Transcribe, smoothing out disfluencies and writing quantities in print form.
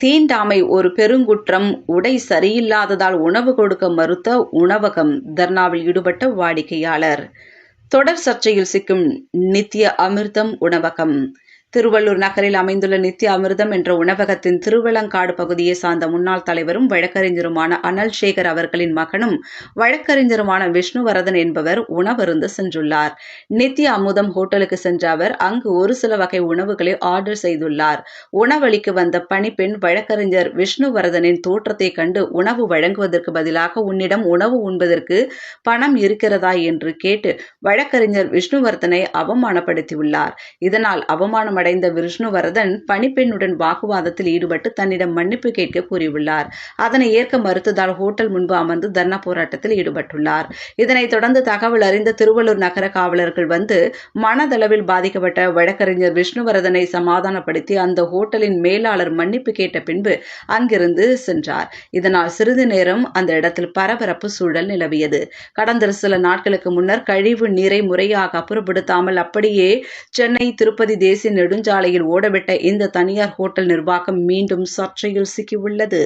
தீண்டாமை ஒரு பெருங்குற்றம். உடை சரியில்லாததால் உணவு கொடுக்க மறுத்த உணவகம். தர்ணாவில் ஈடுபட்ட வாடிக்கையாளர். தொடர் சர்ச்சையில் சிக்கும் நித்ய அமிர்தம் உணவகம். திருவள்ளூர் நகரில் அமைந்துள்ள நித்ய அமிர்தம் என்ற உணவகத்தின் திருவலங்காடு பகுதியை சார்ந்த முன்னாள் தலைவரும் வழக்கறிஞருமான அனல் சேகர் அவர்களின் மகனும் வழக்கறிஞருமான விஷ்ணுவரதன் என்பவர் உணவருந்த சென்றுள்ளார். நித்ய அமுதம் ஹோட்டலுக்கு சென்ற அவர் அங்கு ஒரு சில வகை உணவுகளை ஆர்டர் செய்துள்ளார். உணவளிக்க வந்த பணிப்பெண் வழக்கறிஞர் விஷ்ணுவரதனின் தோற்றத்தை கண்டு உணவு வழங்குவதற்கு பதிலாக உன்னிடம் உணவு உண்பதற்கு பணம் இருக்கிறதா என்று கேட்டு வழக்கறிஞர் விஷ்ணுவர்தனை அவமானப்படுத்தியுள்ளார். இதனால் அவமானம் அடைந்த விஷ்ணுவரதன் பணிப்பெண்ணுடன் வாக்குவாதத்தில் ஈடுபட்டு தன்னிடம் மன்னிப்பு கேட்க கூறியுள்ளார். அதனை ஏற்க மறுத்ததால் ஹோட்டல் முன்பு அமர்ந்து தர்ணா போராட்டத்தில் ஈடுபட்டுள்ளார். இதனைத் தொடர்ந்து தகவல் அறிந்த திருவள்ளூர் நகர காவலர்கள் வந்து மனதளவில் பாதிக்கப்பட்ட வழக்கறிஞர் விஷ்ணுவரதனை சமாதானப்படுத்தி அந்த ஹோட்டலின் மேலாளர் மன்னிப்பு கேட்ட பின்பு அங்கிருந்து சென்றார். இதனால் சிறிது நேரம் அந்த இடத்தில் பரபரப்பு சூழல் நிலவியது. கடந்த சில நாட்களுக்கு முன்னர் கழிவு நீரை முறையாக அப்புறப்படுத்தாமல் அப்படியே சென்னை திருப்பதி தேசிய நெடுஞ்சாலையில் ஓடவிட்ட இந்த தனியார் ஹோட்டல் நிர்வாகம் மீண்டும் சர்ச்சையில் சிக்கியுள்ளது.